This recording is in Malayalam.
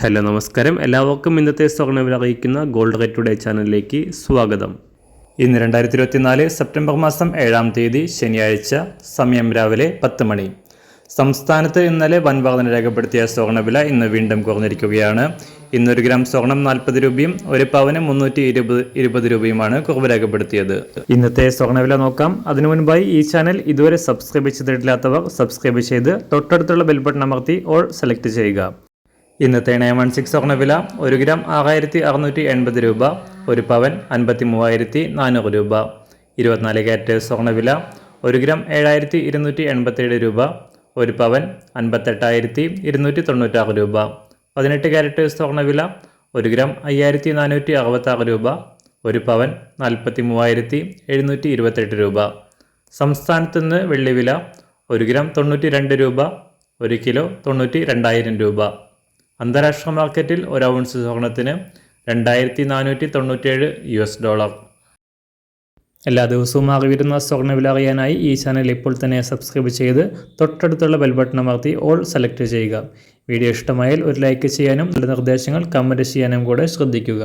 ഹലോ നമസ്കാരം, എല്ലാവർക്കും ഇന്നത്തെ സ്വർണ്ണവില അറിയിക്കുന്ന ഗോൾഡ് റേറ്റ് ടുഡേ ചാനലിലേക്ക് സ്വാഗതം. ഇന്ന് 2024 സെപ്റ്റംബർ മാസം 7-ാം തീയതി ശനിയാഴ്ച, സമയം രാവിലെ 10 മണി. സംസ്ഥാനത്ത് ഇന്നലെ വൻ വർധന രേഖപ്പെടുത്തിയ സ്വർണ്ണവില ഇന്ന് വീണ്ടും കുറഞ്ഞിരിക്കുകയാണ്. ഇന്ന് 1 ഗ്രാം സ്വർണം 40 രൂപയും 1 പവന് 320 രൂപയുമാണ് കുറവ് രേഖപ്പെടുത്തിയത്. ഇന്നത്തെ സ്വർണ്ണവില നോക്കാം. അതിനു മുൻപായി ഈ ചാനൽ ഇതുവരെ സബ്സ്ക്രൈബ് ചെയ്തിട്ടില്ലാത്തവർ സബ്സ്ക്രൈബ് ചെയ്ത് തൊട്ടടുത്തുള്ള ബെൽ ബട്ടൺ അമർത്തി ഓൾ സെലക്ട് ചെയ്യുക. ഇന്നത്തെ 916 സ്വർണ്ണവില 1 ഗ്രാം 6680 രൂപ, 1 പവൻ 53,400 രൂപ. 24 ക്യാരറ്റ് സ്വർണ്ണവില 1 ഗ്രാം 7287 രൂപ, 1 പവൻ 58,296 രൂപ. 18 ക്യാരറ്റ് സ്വർണ്ണവില 1 ഗ്രാം 5466 രൂപ, 1 പവൻ 43,728 രൂപ. സംസ്ഥാനത്ത് നിന്ന് വെള്ളിവില 1 ഗ്രാം 92 രൂപ, 1 കിലോ 92,000 രൂപ. അന്താരാഷ്ട്ര മാർക്കറ്റിൽ 1 ഔൺസ് സ്വർണത്തിന് $2,497. എല്ലാ ദിവസവും അറിവിരുന്ന സ്വർണ്ണവില അറിയാനായി ഈ ചാനൽ ഇപ്പോൾ തന്നെ സബ്സ്ക്രൈബ് ചെയ്ത് തൊട്ടടുത്തുള്ള ബെൽ ബട്ടൺ അമർത്തി ഓൾ സെലക്ട് ചെയ്യുക. വീഡിയോ ഇഷ്ടമായാൽ ഒരു ലൈക്ക് ചെയ്യാനും നല്ല നിർദ്ദേശങ്ങൾ കമൻറ്റ് ചെയ്യാനും കൂടെ ശ്രദ്ധിക്കുക.